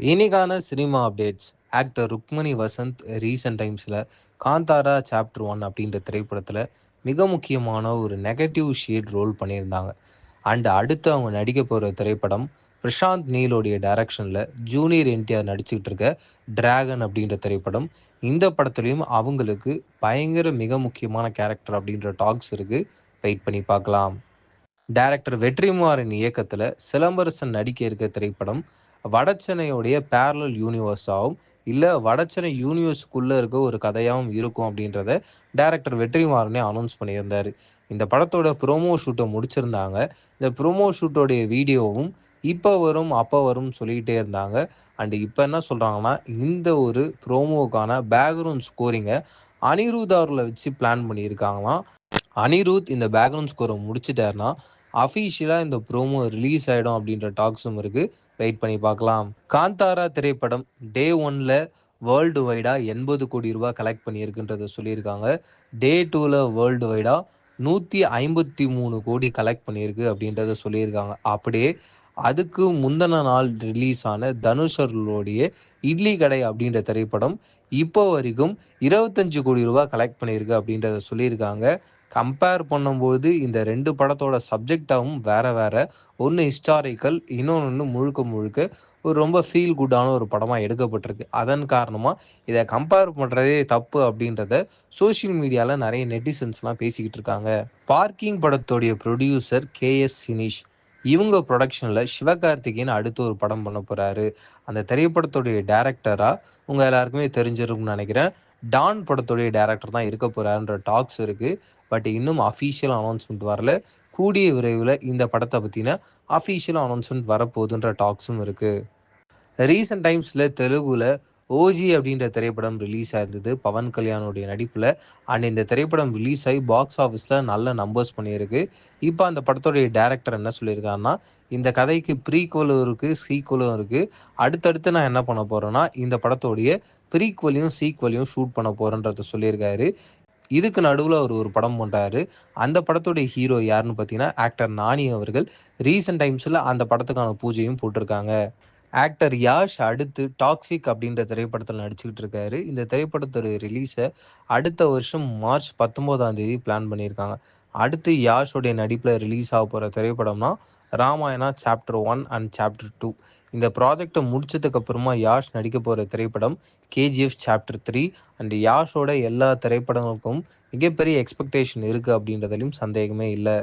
இன்னைக்கான cinema updates. Actor Rukmini Vasanth recent டைம்ஸ்ல Kantara chapter 1 அப்படின்ற திரைப்படத்துல மிக முக்கியமான ஒரு நெகட்டிவ் ஷேட் ரோல் பண்ணியிருந்தாங்க. அடுத்து அவங்க நடிக்க போற திரைப்படம் பிரசாந்த் நீலோடைய டைரக்ஷன்ல ஜூனியர் என்டிஆர் நடிச்சுக்கிட்டு இருக்க டிராகன் அப்படின்ற திரைப்படம். இந்த படத்துலயும் அவங்களுக்கு பயங்கர மிக முக்கியமான கேரக்டர் அப்படின்ற டாக்ஸ் இருக்கு. வெயிட் பண்ணி பார்க்கலாம். டைரக்டர் வெற்றிமாறன் இயக்கத்துல சிலம்பரசன் நடிக்க இருக்க திரைப்படம் வடச்சென்னையுடைய பேரலல் யூனிவர்ஸாவும் இல்ல வடச்சென்னை யூனிவர்ஸ்க்குள்ள இருக்க ஒரு கதையாவும் இருக்கும் அப்படின்றத டைரக்டர் வெற்றிமாறனே அனௌன்ஸ் பண்ணியிருந்தாரு. இந்த படத்தோட ப்ரோமோ ஷூட்டை முடிச்சிருந்தாங்க. இந்த ப்ரோமோ ஷூட்டோடைய வீடியோவும் இப்போ வரும் அப்போ வரும் சொல்லிக்கிட்டே இருந்தாங்க. இப்போ என்ன சொல்றாங்கன்னா, இந்த ஒரு ப்ரோமோக்கான பேக்ரவுண்ட் ஸ்கோரிங்கை அனிருத் அவர்களை வச்சு பிளான் பண்ணியிருக்காங்களாம். அனிருத் இந்த பேக்ரவுண்ட் ஸ்கோரை முடிச்சிட்டாருன்னா அஃபீஷியலாக இந்த ப்ரோமோ ரிலீஸ் ஆகிடும் அப்படின்ற டாக்ஸும் இருக்குது. வெயிட் பண்ணி பார்க்கலாம். காந்தாரா திரைப்படம் டே 1ல வேர்ல்டு வைடாக 80 கோடி ரூபாய் கலெக்ட் பண்ணியிருக்குன்றத சொல்லியிருக்காங்க. டே 2ல வேர்ல்டு வைடாக 153 கோடி கலெக்ட் பண்ணியிருக்கு அப்படின்றத சொல்லியிருக்காங்க. அப்படியே அதுக்கு முந்தின நாள் ரிலீஸ் ஆன தனுஷர்களுடைய இட்லி கடை அப்படின்ற திரைப்படம் இப்போ வரைக்கும் 25 கோடி ரூபாய் கலெக்ட் பண்ணியிருக்கு அப்படின்றத சொல்லியிருக்காங்க. கம்பேர் பண்ணும்போது இந்த 2 படத்தோட சப்ஜெக்டாகவும் வேற வேற. ஒன்று ஹிஸ்டாரிக்கல், இன்னொன்று முழுக்க முழுக்க ஒரு ரொம்ப ஃபீல் குட்டான ஒரு படமாக எடுக்கப்பட்டிருக்கு. அதன் காரணமாக இதை கம்பேர் பண்ணுறதே தப்பு அப்படின்றத சோஷியல் மீடியாவில் நிறைய நெட்டிசன்ஸ்லாம் பேசிக்கிட்டு இருக்காங்க. பார்க்கிங் படத்தோடைய ப்ரொடியூசர் கேஎஸ் சினிஷ் இவங்க ப்ரொடக்ஷனில் சிவகார்த்திகேயன் அடுத்து ஒரு படம் பண்ண போகிறாரு. அந்த திரைப்படத்துடைய டேரக்டராக உங்கள் எல்லாருக்குமே தெரிஞ்சிருக்கும்னு நினைக்கிறேன். டான் படத்துடைய டேரக்டர் தான் இருக்க போகிறாருன்ற டாக்ஸ் இருக்குது. பட் இன்னும் அஃபீஷியல் அனௌன்ஸ்மெண்ட் வரல. கூடிய விரைவில் இந்த படத்தை பற்றின அஃபீஷியல் அனௌன்ஸ்மெண்ட் வரப்போகுதுன்ற டாக்ஸும் இருக்குது. ரீசெண்ட் டைம்ஸில் தெலுங்குல ஓஜி அப்படின்ற திரைப்படம் ரிலீஸ் ஆயிருந்தது பவன் கல்யாணுடைய நடிப்பில். இந்த திரைப்படம் ரிலீஸ் ஆகி பாக்ஸ் ஆஃபீஸில் நல்ல நம்பர்ஸ் பண்ணியிருக்கு. இப்போ அந்த படத்தோடைய டேரக்டர் என்ன சொல்லியிருக்காருன்னா, இந்த கதைக்கு ப்ரீக்வலும் இருக்குது, சீக்வலும் இருக்குது. அடுத்தடுத்து நான் என்ன பண்ண போகிறேன்னா, இந்த படத்தோடைய ப்ரீக்வலையும் சீக்வலையும் ஷூட் பண்ண போகிறேன்றத சொல்லியிருக்காரு. இதுக்கு நடுவில் அவர் ஒரு படம் பண்ணுறாரு. அந்த படத்துடைய ஹீரோ யாருன்னு பார்த்தீங்கன்னா, ஆக்டர் நானி அவர்கள். ரீசெண்ட் டைம்ஸில் அந்த படத்துக்கான பூஜையும் போட்டிருக்காங்க. ஆக்டர் யாஷ் அடுத்து டாக்ஸிக் அப்படின்ற திரைப்படத்தில் நடிச்சுக்கிட்டு இருக்காரு. இந்த திரைப்படத்தோட ரிலீஸை அடுத்த வருஷம் மார்ச் 19ஆம் தேதி பிளான் பண்ணியிருக்காங்க. அடுத்து யாஷோடைய நடிப்பில் ரிலீஸ் ஆக போகிற திரைப்படம்னா ராமாயணா சாப்டர் 1 அண்ட் சாப்டர் 2. இந்த ப்ராஜெக்டை முடிச்சதுக்கு அப்புறமா யாஷ் நடிக்க போகிற திரைப்படம் கேஜிஎஃப் சாப்டர் 3. யாஷோட எல்லா திரைப்படங்களுக்கும் மிகப்பெரிய எக்ஸ்பெக்டேஷன் இருக்குது அப்படின்றதுலையும் சந்தேகமே இல்லை.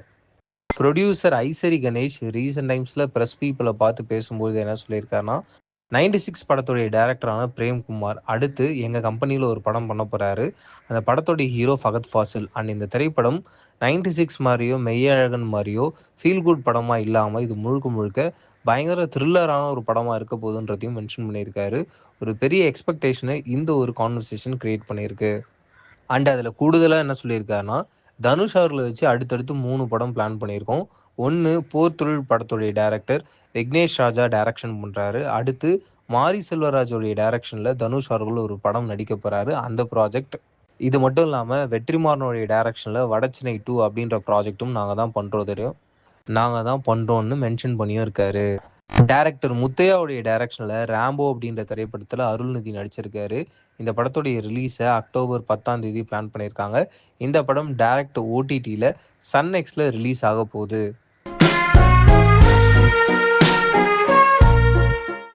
ப்ரொடியூசர் ஐசரி கணேஷ் ரீசெண்ட் டைம்ஸில் ப்ரெஸ் பீப்புளை பார்த்து பேசும்போது என்ன சொல்லியிருக்காருன்னா, 96 படத்துடைய டைரக்டரான பிரேம்குமார் அடுத்து எங்கள் கம்பெனியில் ஒரு படம் பண்ண போகிறாரு. அந்த படத்தோடைய ஹீரோ ஃபகத் ஃபாசில். இந்த திரைப்படம் 96 மாதிரியோ மெய்யழகன் மாதிரியோ ஃபீல் குட் படமாக இல்லாமல் இது முழுக்க முழுக்க பயங்கர த்ரில்லரான ஒரு படமாக இருக்க போகுதுன்றதையும் மென்ஷன் பண்ணியிருக்காரு. ஒரு பெரிய எக்ஸ்பெக்டேஷனை இந்த ஒரு கான்வர்சேஷன் கிரியேட் பண்ணியிருக்கு. அதில் கூடுதலாக என்ன சொல்லியிருக்காருன்னா, தனுஷ் அவர்களை வச்சு அடுத்தடுத்து 3 படம் பிளான் பண்ணியிருக்கோம். ஒன்று போர் தொழில் படத்துடைய டைரக்டர் விக்னேஷ் ராஜா டைரக்ஷன் பண்ணுறாரு. அடுத்து மாரி செல்வராஜோடைய டைரக்ஷனில் தனுஷ் அவர்கள் ஒரு படம் நடிக்க போகிறாரு. அந்த ப்ராஜெக்ட். இது மட்டும் இல்லாமல் வெற்றிமாறனுடைய டைரக்ஷனில் வடச்சென்னை 2 அப்படின்ற ப்ராஜெக்ட்டும் நாங்கள் தான் பண்ணுறோன்னு மென்ஷன் பண்ணியும் இருக்காரு. டைரக்டர் முத்தையாவுடைய டைரக்ஷனில் ரேம்போ அப்படின்ற திரைப்படத்தில் அருள்நிதி நடிச்சிருக்காரு. இந்த படத்துடைய ரிலீஸை அக்டோபர் 10ஆம் தேதி பிளான் பண்ணியிருக்காங்க. இந்த படம் டைரக்ட் ஓடிடியில் சன் நெக்ஸ்டில் ரிலீஸ் ஆக போகுது.